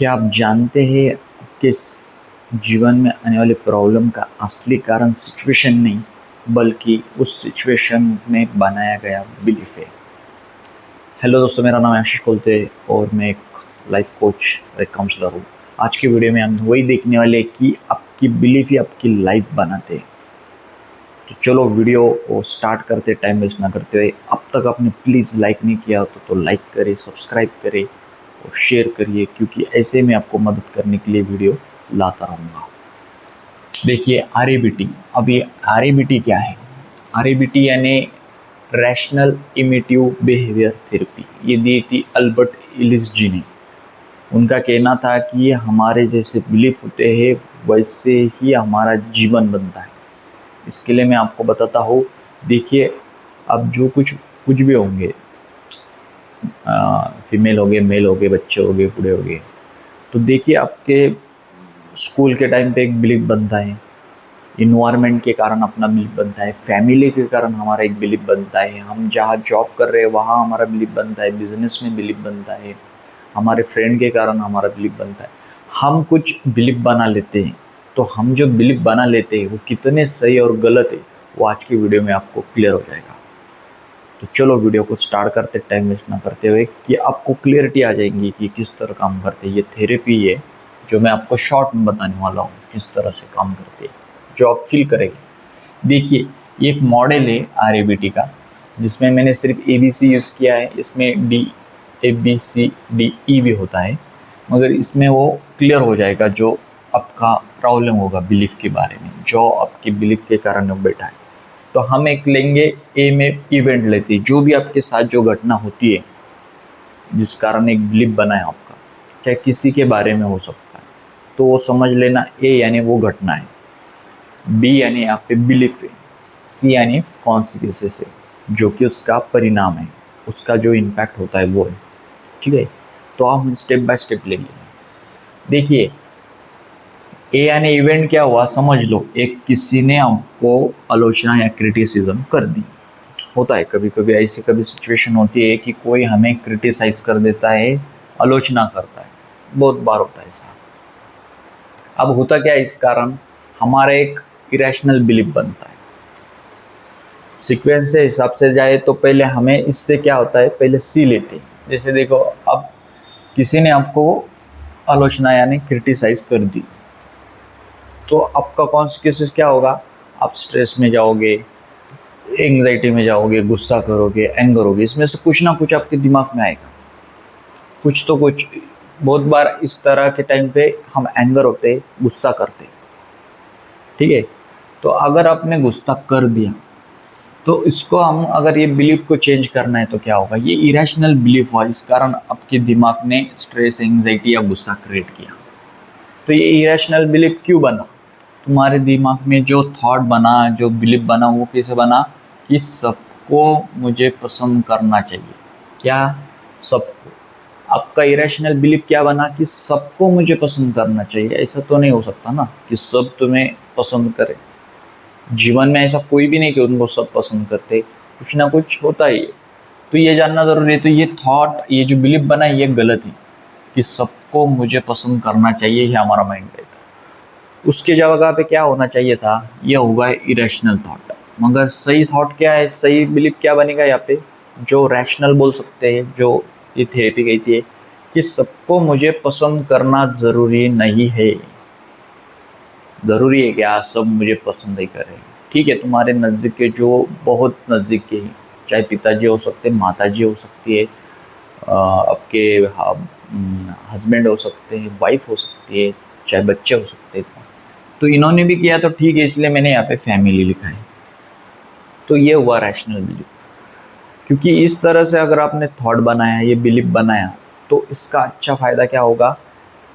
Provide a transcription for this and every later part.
क्या आप जानते हैं आपके जीवन में आने वाले प्रॉब्लम का असली कारण सिचुएशन नहीं बल्कि उस सिचुएशन में बनाया गया बिलीफ है। हेलो दोस्तों, मेरा नाम है आशीष कोलते और मैं एक लाइफ कोच और एक काउंसलर हूँ। आज की वीडियो में हम वही देखने वाले हैं कि आपकी बिलीफ ही आपकी लाइफ बनाते हैं। तो चलो वीडियो को स्टार्ट करते, टाइम वेस्ट ना करते हुए। अब तक आपने प्लीज़ लाइक नहीं किया तो लाइक करें, सब्सक्राइब करें और शेयर करिए, क्योंकि ऐसे में आपको मदद करने के लिए वीडियो लाता रहूँगा। देखिए RABT, अब ये RABT क्या है? RABT यानी रैशनल इमिटिव बिहेवियर थेरेपी, ये दी थी अल्बर्ट इलिस जी ने। उनका कहना था कि ये हमारे जैसे बिलीफ होते हैं वैसे ही हमारा जीवन बनता है। इसके लिए मैं आपको बताता हूँ। देखिए, अब जो कुछ भी होंगे, फीमेल हो गए, मेल हो गए, बच्चे हो गए, बूढ़े हो गए, तो देखिए आपके स्कूल के टाइम पे एक बिलीफ बनता है, इन्वायरमेंट के कारण अपना बिलीफ बनता है, फैमिली के कारण हमारा एक बिलीफ बनता है, हम जहाँ जॉब कर रहे हैं वहाँ हमारा बिलीफ बनता है, बिजनेस में बिलीफ बनता है, हमारे फ्रेंड के कारण हमारा बिलीफ बनता है। हम कुछ बिलीफ बना लेते हैं। तो हम जो बिलीफ बना लेते हैं वो कितने सही और गलत है वो आज की वीडियो में आपको क्लियर हो जाएगा। तो चलो वीडियो को स्टार्ट करते, टाइम वेस्ट ना करते हुए, कि आपको क्लियरिटी आ जाएंगी कि किस तरह काम करते हैं। ये थेरेपी है जो मैं आपको शॉर्ट में बताने वाला हूँ, किस तरह से काम करते हैं, जो आप फील करेंगे। देखिए, ये एक मॉडल है RABT का, जिसमें मैंने सिर्फ ABC यूज़ किया है। इसमें ABCDE भी होता है, मगर इसमें वो क्लियर हो जाएगा जो आपका प्रॉब्लम होगा बिलीफ के बारे में, जो आपकी बिलीफ के कारण वो बैठा है। तो हम एक लेंगे, ए में इवेंट लेते हैं, जो भी आपके साथ जो घटना होती है जिस कारण एक बिलीफ बना है आपका, चाहे किसी के बारे में हो सकता है, तो वो समझ लेना। ए यानी वो घटना है, बी यानी यहाँ पे बिलीफ है, सी यानी कॉन्सिक्वेंसेस है, जो कि उसका परिणाम है, उसका जो इम्पैक्ट होता है वो है। ठीक है, तो हम स्टेप बाय स्टेप लेंगे। देखिए, ए यानी इवेंट क्या हुआ, समझ लो, एक किसी ने आपको आलोचना या क्रिटिसिज्म कर दी। होता है कभी कभी ऐसी कभी सिचुएशन होती है कि कोई हमें क्रिटिसाइज कर देता है, आलोचना करता है, बहुत बार होता है ऐसा। अब होता क्या है, इस कारण हमारा एक इरेशनल बिलीफ बनता है। सीक्वेंस से हिसाब से जाए तो पहले हमें इससे क्या होता है, पहले सी लेते हैं। जैसे देखो, अब किसी ने आपको आलोचना यानी क्रिटिसाइज कर दी, तो आपका कॉन्सिक्वेंसेस क्या होगा, आप स्ट्रेस में जाओगे, एंग्जाइटी में जाओगे, गुस्सा करोगे, एंगर होगे। इसमें से कुछ ना कुछ आपके दिमाग में आएगा, कुछ तो कुछ। बहुत बार इस तरह के टाइम पे हम एंगर होते, गुस्सा करते। ठीक है, तो अगर आपने गुस्सा कर दिया तो इसको हम अगर ये बिलीफ को चेंज करना है तो क्या होगा, ये इरेशनल बिलीफ हुआ, इस कारण आपके दिमाग ने स्ट्रेस, एंग्जाइटी या गुस्सा क्रिएट किया। तो ये इरेशनल बिलीफ क्यों बना, तुम्हारे दिमाग में जो थॉट बना, जो बिलीफ बना, वो कैसे बना कि सबको मुझे पसंद करना चाहिए। क्या? सबको। आपका इरेशनल बिलीफ क्या बना कि सबको मुझे पसंद करना चाहिए। ऐसा तो नहीं हो सकता ना कि सब तुम्हें पसंद करे। जीवन में ऐसा कोई भी नहीं कि उनको सब पसंद करते, कुछ ना कुछ होता ही है। तो ये जानना ज़रूरी है। तो ये थॉट, ये जो बिलीफ बना है, ये गलत है कि सबको मुझे पसंद करना चाहिए, ये हमारा माइंड रहता है। उसके जगह पे क्या होना चाहिए था, ये होगा इरेशनल थॉट। मगर सही थॉट क्या है, सही बिलीफ क्या बनेगा यहाँ पे, जो रैशनल बोल सकते हैं, जो ये थेरेपी कहती है कि सबको मुझे पसंद करना ज़रूरी नहीं है। ज़रूरी है क्या सब मुझे पसंद ही करें? ठीक है, तुम्हारे नज़दीक के, जो बहुत नज़दीक के हैं, चाहे पिताजी हो सकते हैं, माताजी हो सकती है, आपके हस्बैंड हो सकते हैं, वाइफ हो सकती है, चाहे बच्चे हो सकते हैं। तो इन्होंने भी किया तो ठीक है, इसलिए मैंने यहाँ पे फैमिली लिखा है। तो ये हुआ रैशनल बिलीफ। क्योंकि इस तरह से अगर आपने थॉट बनाया, ये बिलीफ बनाया, तो इसका अच्छा फ़ायदा क्या होगा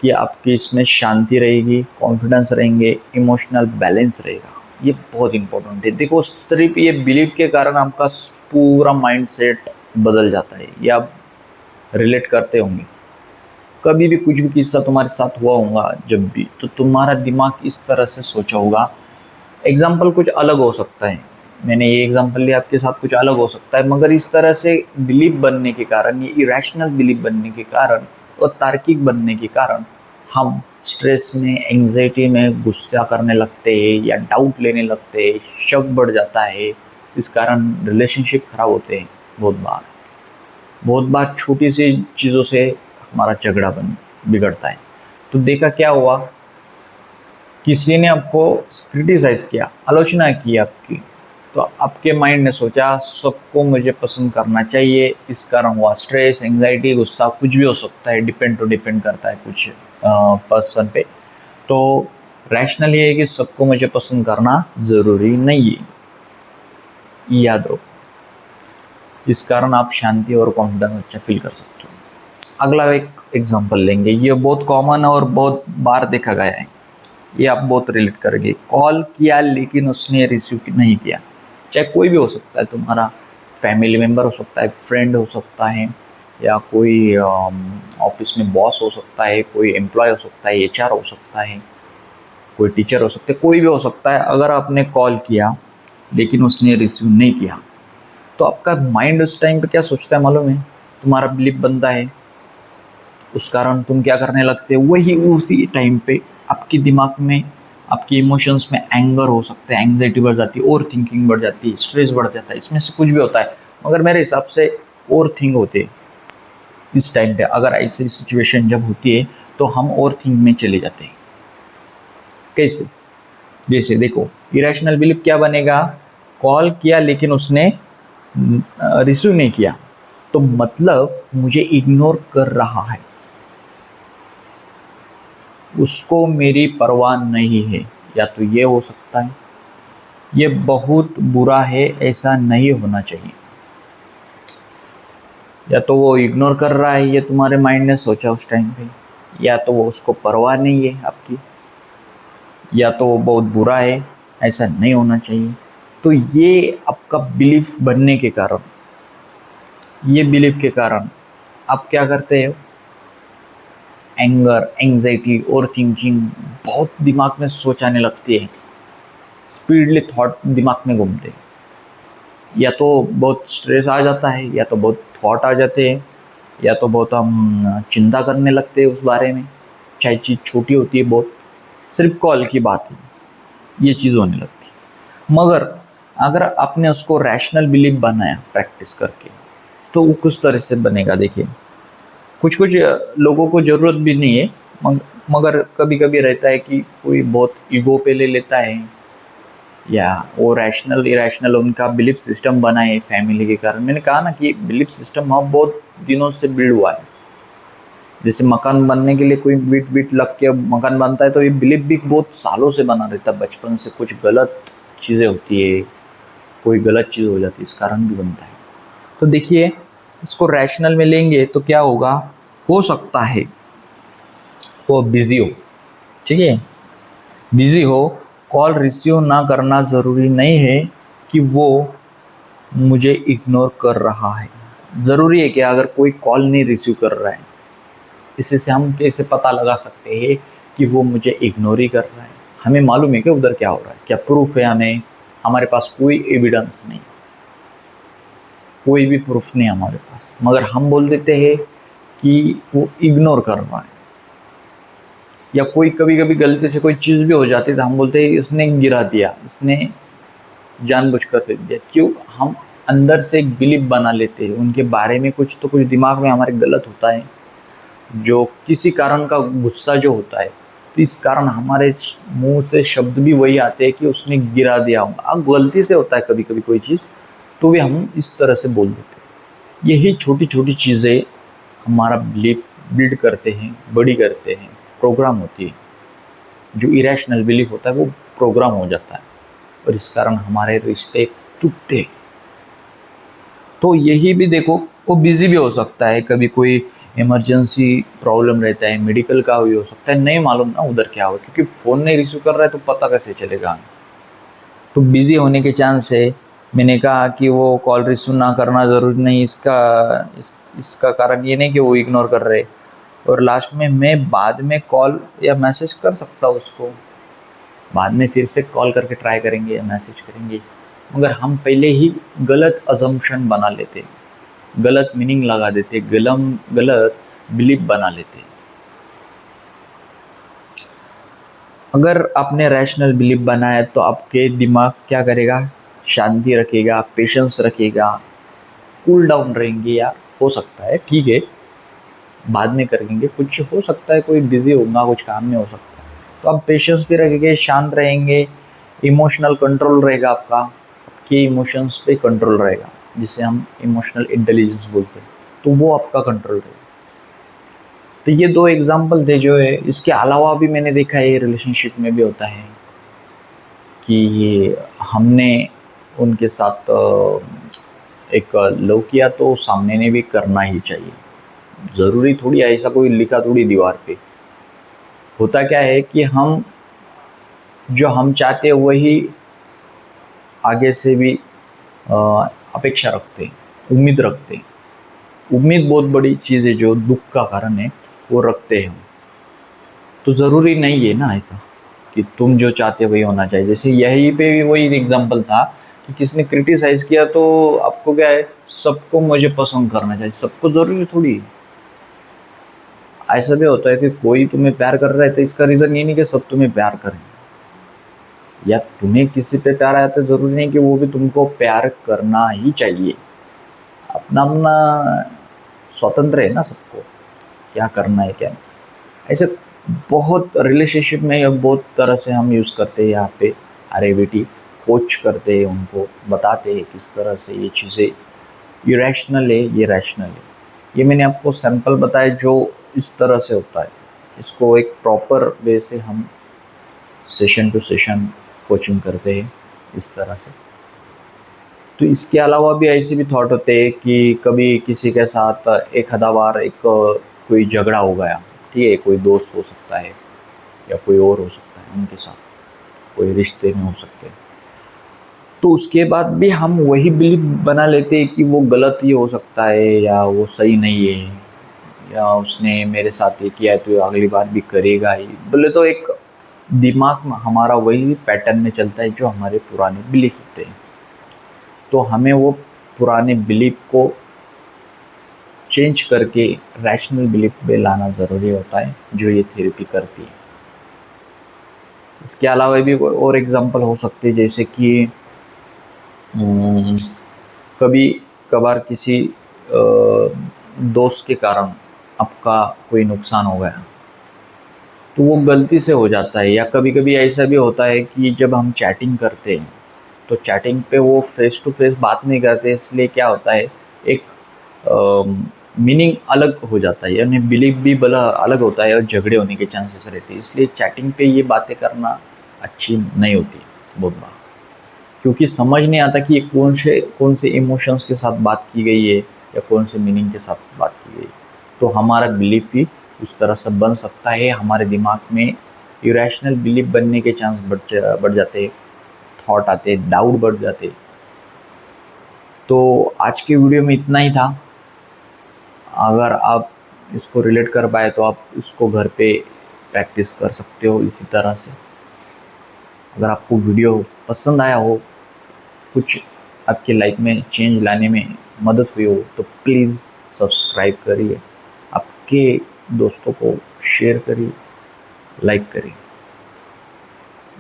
कि आपकी इसमें शांति रहेगी, कॉन्फिडेंस रहेंगे, इमोशनल बैलेंस रहेगा। ये बहुत इंपॉर्टेंट है। देखो, सिर्फ ये बिलीफ के कारण आपका पूरा माइंडसेट बदल जाता है। ये आप रिलेट करते होंगे, कभी भी कुछ भी किस्सा तुम्हारे साथ हुआ होगा जब भी, तो तुम्हारा दिमाग इस तरह से सोचा होगा। एग्जाम्पल कुछ अलग हो सकता है, मैंने ये एग्जाम्पल लिया, आपके साथ कुछ अलग हो सकता है, मगर इस तरह से बिलीफ बनने के कारण, ये इरेशनल बिलीफ बनने के कारण और तार्किक बनने के कारण हम स्ट्रेस में, एंग्जाइटी में गुस्सा करने लगते हैं या डाउट लेने लगते हैं, शक बढ़ जाता है। इस कारण रिलेशनशिप खराब होते हैं। बहुत बार छोटी सी चीज़ों से हमारा झगड़ा बिगड़ता है। तो देखा क्या हुआ, किसी ने आपको क्रिटिसाइज किया, आलोचना की आपकी, तो आपके माइंड ने सोचा सबको मुझे पसंद करना चाहिए, इस कारण हुआ स्ट्रेस, एंग्जाइटी, गुस्सा, कुछ भी हो सकता है, डिपेंड करता है कुछ पर्सन पे। तो रैशनल ये है कि सबको मुझे पसंद करना ज़रूरी नहीं है, याद रखो। इस कारण आप शांति और कॉन्फिडेंस अच्छा फील कर सकते हो। अगला एक एग्जांपल लेंगे, ये बहुत कॉमन है और बहुत बार देखा गया है, ये आप बहुत रिलेट करेंगे। कॉल किया लेकिन उसने रिसीव नहीं किया, चाहे कोई भी हो सकता है, तुम्हारा फैमिली मेम्बर हो सकता है, फ्रेंड हो सकता है, या कोई ऑफिस में बॉस हो सकता है, कोई एम्प्लॉय हो सकता है, एचआर हो सकता है, कोई टीचर हो सकता है, कोई भी हो सकता है। अगर आपने कॉल किया लेकिन उसने रिसीव नहीं किया, तो आपका माइंड उस टाइम पे क्या सोचता है मालूम है? तुम्हारा बिलीफ बनता है, उस कारण तुम क्या करने लगते हो, वही उसी टाइम पे आपके दिमाग में, आपके इमोशंस में एंगर हो सकता है, एंग्जाइटी बढ़ जाती है, ओवर थिंकिंग बढ़ जाती है, स्ट्रेस बढ़ जाता है, इसमें से कुछ भी होता है। मगर मेरे हिसाब से ओवर थिंक होते इस टाइम पे। अगर ऐसी सिचुएशन जब होती है तो हम ओवर थिंक में चले जाते हैं। कैसे? जैसे देखो, इरेशनल बिलीफ क्या बनेगा, कॉल किया लेकिन उसने रिसीव नहीं किया, तो मतलब मुझे इग्नोर कर रहा है, उसको मेरी परवाह नहीं है। या तो ये हो सकता है, ये बहुत बुरा है, ऐसा नहीं होना चाहिए। या तो वो इग्नोर कर रहा है, ये तुम्हारे माइंड ने सोचा उस टाइम पे, या तो वो उसको परवाह नहीं है आपकी, या तो वो बहुत बुरा है, ऐसा नहीं होना चाहिए। तो ये आपका बिलीफ बनने के कारण, ये बिलीफ के कारण आप क्या करते हो, एंगर, एंग्जाइटी और थिंकिंग बहुत दिमाग में सोचाने लगती है, स्पीडली थॉट दिमाग में घूमते हैं। या तो बहुत स्ट्रेस आ जाता है, या तो बहुत थॉट आ जाते हैं, या तो बहुत हम चिंता करने लगते हैं उस बारे में, चाहे चीज़ छोटी होती है बहुत, सिर्फ कॉल की बात है, ये चीज़ होने लगती है। मगर अगर आपने उसको रैशनल बिलीफ बनाया प्रैक्टिस करके, तो वो कुछ तरह से बनेगा। देखिए, कुछ लोगों को ज़रूरत भी नहीं है, मगर कभी कभी रहता है कि कोई बहुत ईगो पे ले लेता है, या वो रैशनल इरेशनल उनका बिलीफ सिस्टम बना है फैमिली के कारण। मैंने कहा ना कि बिलीफ सिस्टम हम बहुत दिनों से बिल्ड हुआ है। जैसे मकान बनने के लिए कोई बीट लग के मकान बनता है, तो ये बिलीफ भी बहुत सालों से बना रहता है। बचपन से कुछ गलत चीज़ें होती है, कोई गलत चीज़ हो जाती है, इस कारण भी बनता है। तो देखिए, इसको रैशनल में लेंगे तो क्या होगा, हो सकता है वो बिज़ी हो, ठीक है, बिज़ी हो, कॉल रिसीव ना करना ज़रूरी नहीं है कि वो मुझे इग्नोर कर रहा है। ज़रूरी है कि अगर कोई कॉल नहीं रिसीव कर रहा है, इसी से हम कैसे पता लगा सकते हैं कि वो मुझे इग्नोर ही कर रहा है? हमें मालूम है कि उधर क्या हो रहा है, क्या प्रूफ है हमें? हमारे पास कोई एविडेंस नहीं, कोई भी प्रूफ नहीं हमारे पास, मगर हम बोल देते हैं कि वो इग्नोर कर रहा है। या कोई कभी कभी गलती से कोई चीज़ भी हो जाती है तो हम बोलते हैं इसने गिरा दिया, इसने जानबूझकर फेंक दिया। क्यों? हम अंदर से एक बिलीफ बना लेते हैं उनके बारे में, कुछ तो कुछ दिमाग में हमारे गलत होता है, जो किसी कारण का गुस्सा जो होता है, तो इस कारण हमारे मुंह से शब्द भी वही आते हैं कि उसने गिरा दिया होगा। अब गलती से होता है कभी कभी कोई चीज़, तो भी हम इस तरह से बोल देते हैं। यही छोटी छोटी चीज़ें हमारा बिलीफ बिल्ड करते हैं, बड़ी करते हैं, प्रोग्राम होती है। जो इरेशनल बिलीफ होता है वो प्रोग्राम हो जाता है, और इस कारण हमारे रिश्ते टूटते हैं। तो यही भी देखो, वो बिजी भी हो सकता है, कभी कोई इमरजेंसी प्रॉब्लम रहता है, मेडिकल का भी हो सकता है, नहीं मालूम ना उधर क्या हो, क्योंकि फ़ोन नहीं रिसीव कर रहा है तो पता कैसे चलेगा? तो बिजी होने के चांस है। मैंने कहा कि वो कॉल रिसीव ना करना ज़रूरी नहीं, इसका कारण ये नहीं कि वो इग्नोर कर रहे। और लास्ट में मैं बाद में कॉल या मैसेज कर सकता हूँ उसको, बाद में फिर से कॉल करके ट्राई करेंगे या मैसेज करेंगे, मगर हम पहले ही गलत अजम्पशन बना लेते, गलत मीनिंग लगा देते, गलत बिलीफ बना लेते हैं। अगर आपने रैशनल बिलीफ बनाया तो आपके दिमाग क्या करेगा, शांति रखेगा, पेशेंस रखेगा, कूल डाउन रहेंगे। यार हो सकता है, ठीक है, बाद में करेंगे, कुछ हो सकता है, कोई बिजी होगा, कुछ काम में हो सकता है, तो आप पेशेंस भी रखेंगे, शांत रहेंगे, इमोशनल कंट्रोल रहेगा आपका, आपके इमोशंस पे कंट्रोल रहेगा, जिसे हम इमोशनल इंटेलिजेंस बोलते हैं, तो वो आपका कंट्रोल रहेगा। तो ये दो एग्जाम्पल थे जो है। इसके अलावा भी मैंने देखा है रिलेशनशिप में भी होता है कि हमने उनके साथ एक लव किया तो सामने ने भी करना ही चाहिए। ज़रूरी थोड़ी ऐसा कोई लिखा थोड़ी दीवार पे। होता क्या है कि हम जो हम चाहते हैं वही आगे से भी अपेक्षा रखते हैं, उम्मीद रखते हैं। उम्मीद बहुत बड़ी चीज़ है जो दुख का कारण है, वो रखते हैं हम। तो ज़रूरी नहीं है ना ऐसा कि तुम जो चाहते हो वही होना चाहिए। जैसे यहीं पे भी वही एग्जांपल था कि किसने क्रिटिसाइज़ किया तो आपको क्या है, सबको मुझे पसंद करना चाहिए, सबको ज़रूरी थोड़ी है। ऐसा भी होता है कि कोई तुम्हें प्यार कर रहा है तो इसका रीज़न ये नहीं कि सब तुम्हें प्यार करें, या तुम्हें किसी पे प्यार आया तो ज़रूरी नहीं कि वो भी तुमको प्यार करना ही चाहिए। अपना अपना स्वतंत्र है ना सबको, क्या करना है क्या नहीं। ऐसे बहुत रिलेशनशिप में या बहुत तरह से हम यूज़ करते हैं यहाँ पे RABT, कोच करते हैं, उनको बताते हैं किस तरह से ये चीज़ें, ये रैशनल है, ये रैशनल है। ये मैंने आपको सैंपल बताया जो इस तरह से होता है। इसको एक प्रॉपर वे से हम सेशन टू सेशन कोचिंग करते हैं इस तरह से। तो इसके अलावा भी ऐसे भी थॉट होते हैं कि कभी किसी के साथ एक आधा बार एक कोई झगड़ा हो गया, ठीक है, कोई दोस्त हो सकता है या कोई और हो सकता है, उनके साथ कोई रिश्ते में हो सकते हैं, तो उसके बाद भी हम वही बिलीफ बना लेते हैं कि वो गलत ही हो सकता है या वो सही नहीं है, या उसने मेरे साथ ये किया है तो अगली बार भी करेगा ही। बोले तो एक दिमाग में हमारा वही पैटर्न में चलता है जो हमारे पुराने बिलीफ होते हैं। तो हमें वो पुराने बिलीफ को चेंज करके रैशनल बिलीफ पे लाना ज़रूरी होता है, जो ये थेरेपी करती है। इसके अलावा भी कोई और एग्जांपल हो सकते हैं, जैसे कि कभी कभार किसी दोस्त के कारण आपका कोई नुकसान हो गया तो वो गलती से हो जाता है। या कभी कभी ऐसा भी होता है कि जब हम चैटिंग करते हैं तो चैटिंग पे वो फेस टू फेस बात नहीं करते, इसलिए क्या होता है, एक मीनिंग अलग हो जाता है, यानी बिलीफ भी बड़ा अलग होता है और झगड़े होने के चांसेस रहते हैं। इसलिए चैटिंग पे ये बातें करना अच्छी नहीं होती बहुत बार, क्योंकि समझ नहीं आता कि ये कौन से इमोशंस के साथ बात की गई है या कौन से मीनिंग के साथ बात की गई। तो हमारा बिलीफ ही उस तरह से बन सकता है, हमारे दिमाग में इरेशनल बिलीफ बनने के चांस बढ़ जाते हैं, थॉट आते, डाउट बढ़ जाते। तो आज के वीडियो में इतना ही था। अगर आप इसको रिलेट कर पाए तो आप इसको घर पे प्रैक्टिस कर सकते हो इसी तरह से। अगर आपको वीडियो पसंद आया हो, कुछ आपके लाइफ में चेंज लाने में मदद हुई हो, तो प्लीज़ सब्सक्राइब करिए, आपके दोस्तों को शेयर करिए, लाइक करिए।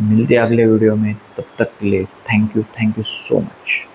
मिलते हैं अगले वीडियो में, तब तक के लिए थैंक यू सो मच।